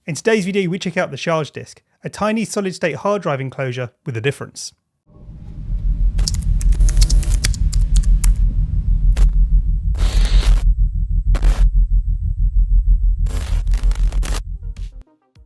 In today's video we check out the Sharge Disk, a tiny solid-state hard drive enclosure with a difference.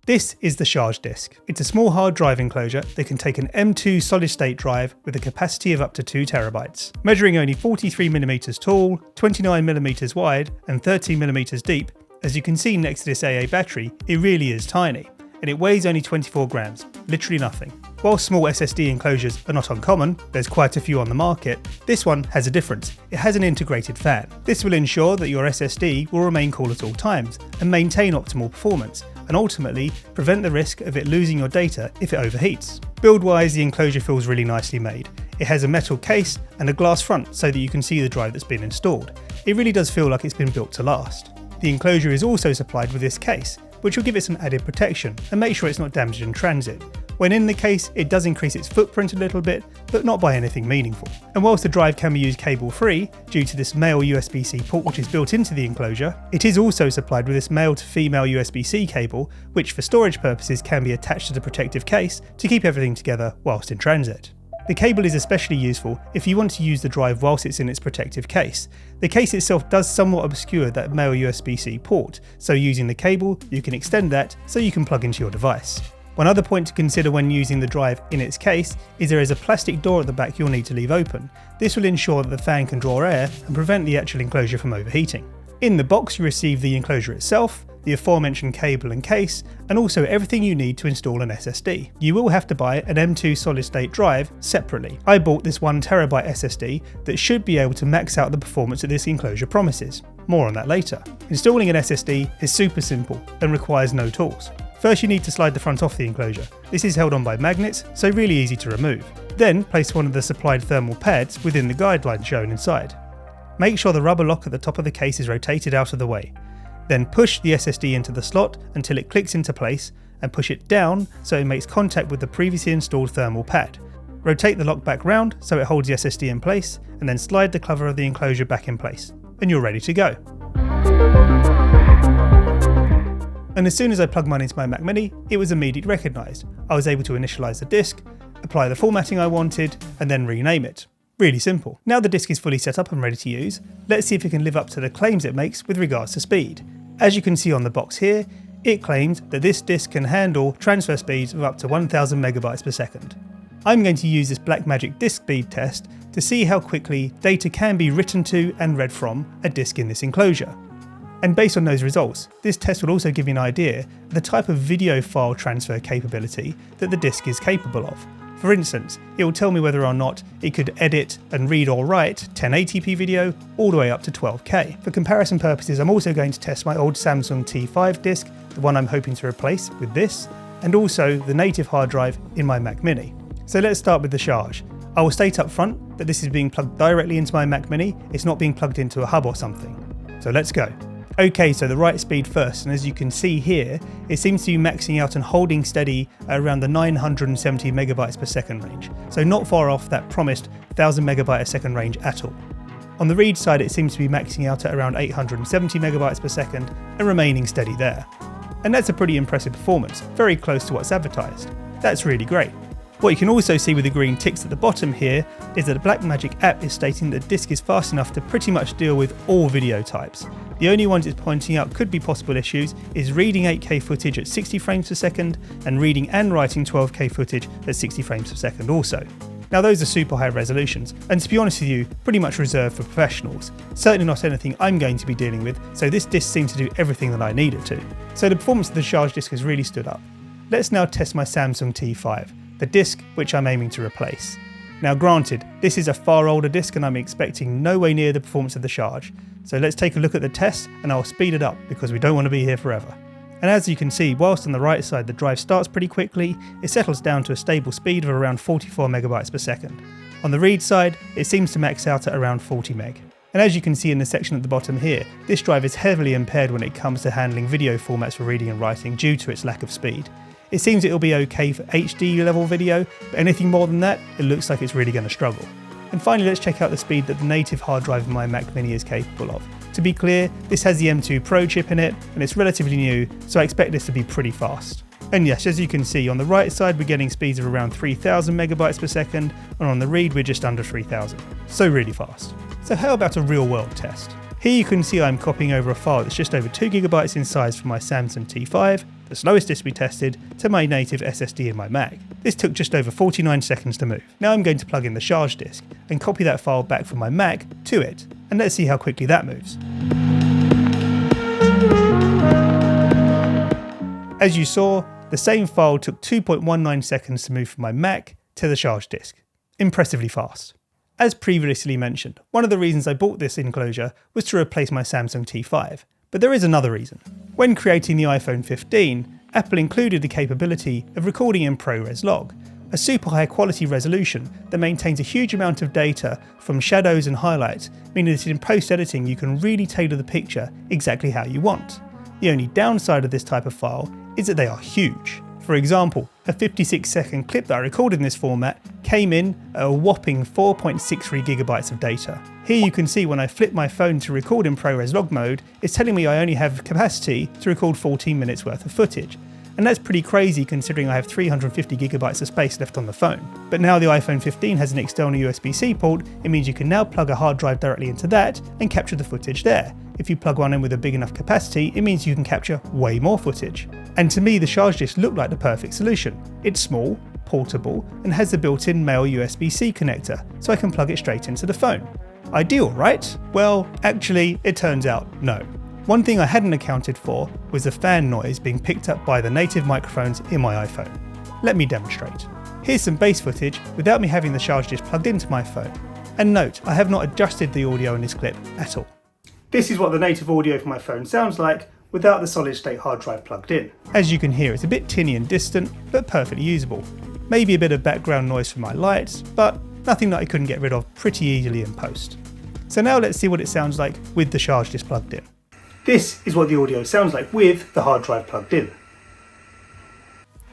This is the Sharge Disk. It's a small hard drive enclosure that can take an M2 solid-state drive with a capacity of up to 2 TB. Measuring only 43mm tall, 29mm wide and 13mm deep, as you can see next to this AA battery, it really is tiny, and it weighs only 24 grams, literally nothing. While small SSD enclosures are not uncommon, there's quite a few on the market, this one has a difference. It has an integrated fan. This will ensure that your SSD will remain cool at all times and maintain optimal performance, and ultimately prevent the risk of it losing your data if it overheats. Build-wise, the enclosure feels really nicely made. It has a metal case and a glass front so that you can see the drive that's been installed. It really does feel like it's been built to last. The enclosure is also supplied with this case, which will give it some added protection and make sure it's not damaged in transit. When in the case, it does increase its footprint a little bit, but not by anything meaningful. And whilst the drive can be used cable-free, due to this male USB-C port which is built into the enclosure, it is also supplied with this male to female USB-C cable, which for storage purposes can be attached to the protective case to keep everything together whilst in transit. The cable is especially useful if you want to use the drive whilst it's in its protective case. The case itself does somewhat obscure that male USB-C port, so using the cable, you can extend that so you can plug into your device. One other point to consider when using the drive in its case is there is a plastic door at the back you'll need to leave open. This will ensure that the fan can draw air and prevent the actual enclosure from overheating. In the box you receive the enclosure itself, the aforementioned cable and case, and also everything you need to install an SSD. You will have to buy an M2 solid-state drive separately. I bought this 1TB SSD that should be able to max out the performance that this enclosure promises. More on that later. Installing an SSD is super simple and requires no tools. First you need to slide the front off the enclosure. This is held on by magnets, so really easy to remove. Then place one of the supplied thermal pads within the guidelines shown inside. Make sure the rubber lock at the top of the case is rotated out of the way. Then push the SSD into the slot until it clicks into place and push it down so it makes contact with the previously installed thermal pad. Rotate the lock back round so it holds the SSD in place and then slide the cover of the enclosure back in place and you're ready to go. And as soon as I plugged mine into my Mac Mini, it was immediately recognised. I was able to initialise the disk, apply the formatting I wanted and then rename it. Really simple. Now the disk is fully set up and ready to use, let's see if it can live up to the claims it makes with regards to speed. As you can see on the box here, it claims that this disk can handle transfer speeds of up to 1000 megabytes per second. I'm going to use this Blackmagic disk speed test to see how quickly data can be written to and read from a disk in this enclosure. And based on those results, this test will also give you an idea of the type of video file transfer capability that the disk is capable of. For instance, it will tell me whether or not it could edit and read or write 1080p video all the way up to 12K. For comparison purposes, I'm also going to test my old Samsung T5 disk, the one I'm hoping to replace with this, and also the native hard drive in my Mac Mini. So let's start with the Sharge. I will state up front that this is being plugged directly into my Mac Mini, it's not being plugged into a hub or something. So let's go. Okay, so the write speed first, and as you can see here, it seems to be maxing out and holding steady at around the 970 megabytes per second range, so not far off that promised 1000 megabyte a second range at all. On the read side, it seems to be maxing out at around 870 megabytes per second and remaining steady there. And that's a pretty impressive performance, very close to what's advertised. That's really great. What you can also see with the green ticks at the bottom here is that the Blackmagic app is stating that the disk is fast enough to pretty much deal with all video types. The only ones it's pointing out could be possible issues is reading 8K footage at 60 frames per second and reading and writing 12K footage at 60 frames per second also. Now those are super high resolutions, and to be honest with you, pretty much reserved for professionals. Certainly not anything I'm going to be dealing with, so this disk seems to do everything that I need it to. So the performance of the Sharge disk has really stood up. Let's now test my Samsung T5. The disk which I'm aiming to replace. Now granted, this is a far older disk and I'm expecting no way near the performance of the Sharge, so let's take a look at the test and I'll speed it up because we don't want to be here forever. And as you can see, whilst on the right side the drive starts pretty quickly, it settles down to a stable speed of around 44 megabytes per second. On the read side, it seems to max out at around 40 meg. And as you can see in the section at the bottom here, this drive is heavily impaired when it comes to handling video formats for reading and writing due to its lack of speed. It seems it'll be okay for HD level video, but anything more than that, it looks like it's really going to struggle. And finally, let's check out the speed that the native hard drive in my Mac Mini is capable of. To be clear, this has the M2 Pro chip in it, and it's relatively new, so I expect this to be pretty fast. And yes, as you can see, on the right side we're getting speeds of around 3000 megabytes per second, and on the read we're just under 3000. So really fast. So how about a real world test? Here you can see I'm copying over a file that's just over 2 gigabytes in size from my Samsung T5, the slowest disk we tested, to my native SSD in my Mac. This took just over 49 seconds to move. Now I'm going to plug in the Sharge Disk and copy that file back from my Mac to it, and let's see how quickly that moves. As you saw, the same file took 2.19 seconds to move from my Mac to the Sharge Disk. Impressively fast. As previously mentioned, one of the reasons I bought this enclosure was to replace my Samsung T5, but there is another reason. When creating the iPhone 15, Apple included the capability of recording in ProRes log, a super high quality resolution that maintains a huge amount of data from shadows and highlights, meaning that in post-editing you can really tailor the picture exactly how you want. The only downside of this type of file is that they are huge. For example, a 56-second clip that I recorded in this format came in at a whopping 4.63 gigabytes of data. Here you can see when I flip my phone to record in ProRes log mode, it's telling me I only have capacity to record 14 minutes worth of footage. And that's pretty crazy considering I have 350 gigabytes of space left on the phone. But now the iPhone 15 has an external USB-C port, it means you can now plug a hard drive directly into that and capture the footage there. If you plug one in with a big enough capacity, it means you can capture way more footage. And to me, the Sharge Disk looked like the perfect solution. It's small, portable, and has the built-in male USB-C connector, so I can plug it straight into the phone. Ideal, right? Well, actually, it turns out no. One thing I hadn't accounted for was the fan noise being picked up by the native microphones in my iPhone. Let me demonstrate. Here's some bass footage without me having the Sharge Disk plugged into my phone. And note, I have not adjusted the audio in this clip at all. This is what the native audio from my phone sounds like without the solid state hard drive plugged in. As you can hear, it's a bit tinny and distant, but perfectly usable. Maybe a bit of background noise from my lights, but nothing that I couldn't get rid of pretty easily in post. So now let's see what it sounds like with the Sharge Disk plugged in. This is what the audio sounds like with the hard drive plugged in.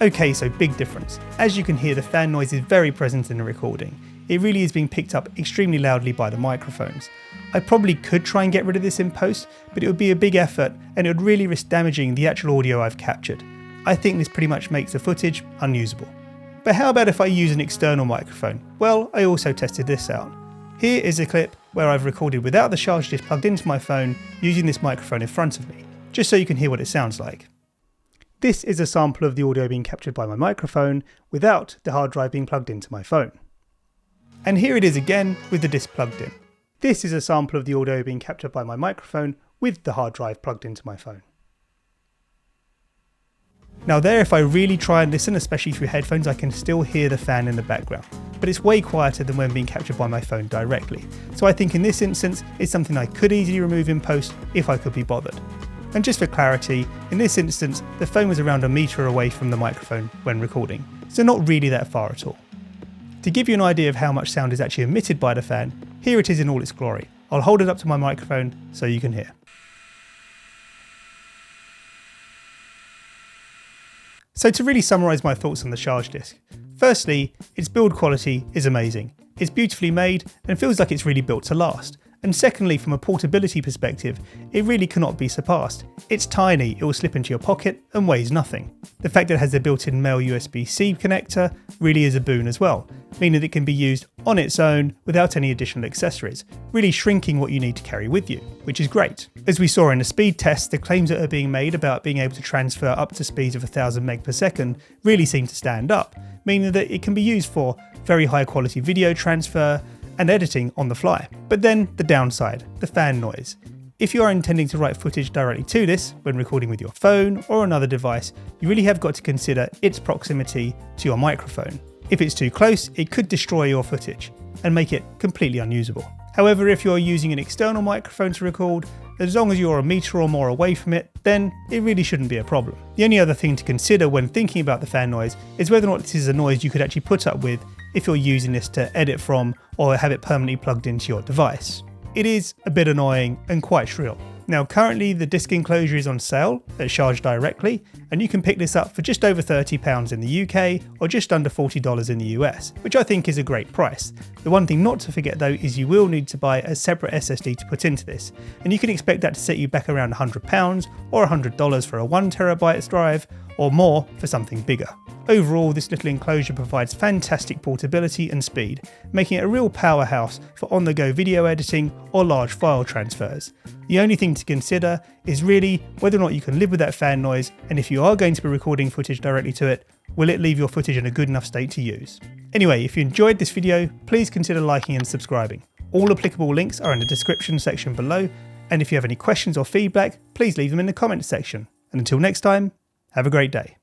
Okay, so big difference. As you can hear, the fan noise is very present in the recording. It really is being picked up extremely loudly by the microphones. I probably could try and get rid of this in post, but it would be a big effort and it would really risk damaging the actual audio I've captured. I think this pretty much makes the footage unusable. But how about if I use an external microphone? Well, I also tested this out. Here is a clip where I've recorded without the Sharge Disk plugged into my phone using this microphone in front of me, just so you can hear what it sounds like. This is a sample of the audio being captured by my microphone without the hard drive being plugged into my phone. And here it is again with the disc plugged in. This is a sample of the audio being captured by my microphone with the hard drive plugged into my phone. Now there, if I really try and listen, especially through headphones, I can still hear the fan in the background, but it's way quieter than when being captured by my phone directly. So I think in this instance, it's something I could easily remove in post if I could be bothered. And just for clarity, in this instance, the phone was around a metre away from the microphone when recording, so not really that far at all. To give you an idea of how much sound is actually emitted by the fan, here it is in all its glory. I'll hold it up to my microphone so you can hear. So to really summarise my thoughts on the Sharge Disk, firstly, its build quality is amazing. It's beautifully made and feels like it's really built to last. And secondly, from a portability perspective, it really cannot be surpassed. It's tiny, it will slip into your pocket and weighs nothing. The fact that it has a built-in male USB-C connector really is a boon as well, meaning that it can be used on its own without any additional accessories, really shrinking what you need to carry with you, which is great. As we saw in the speed test, the claims that are being made about being able to transfer up to speeds of 1000 meg per second really seem to stand up, meaning that it can be used for very high quality video transfer and editing on the fly. But then the downside, the fan noise. If you are intending to write footage directly to this when recording with your phone or another device, you really have got to consider its proximity to your microphone. If it's too close, it could destroy your footage and make it completely unusable. However, if you're using an external microphone to record, as long as you're a metre or more away from it, then it really shouldn't be a problem. The only other thing to consider when thinking about the fan noise is whether or not this is a noise you could actually put up with if you're using this to edit from or have it permanently plugged into your device. It is a bit annoying and quite shrill. Now currently the disc enclosure is on sale at Sharge directly, and you can pick this up for just over £30 in the UK or just under $40 in the US, which I think is a great price. The one thing not to forget though is you will need to buy a separate SSD to put into this, and you can expect that to set you back around £100 or $100 for a 1TB drive, or more for something bigger. Overall, this little enclosure provides fantastic portability and speed, making it a real powerhouse for on-the-go video editing or large file transfers. The only thing to consider is really whether or not you can live with that fan noise, and if you are going to be recording footage directly to it, will it leave your footage in a good enough state to use? Anyway, if you enjoyed this video, please consider liking and subscribing. All applicable links are in the description section below, and if you have any questions or feedback, please leave them in the comments section. And until next time, have a great day.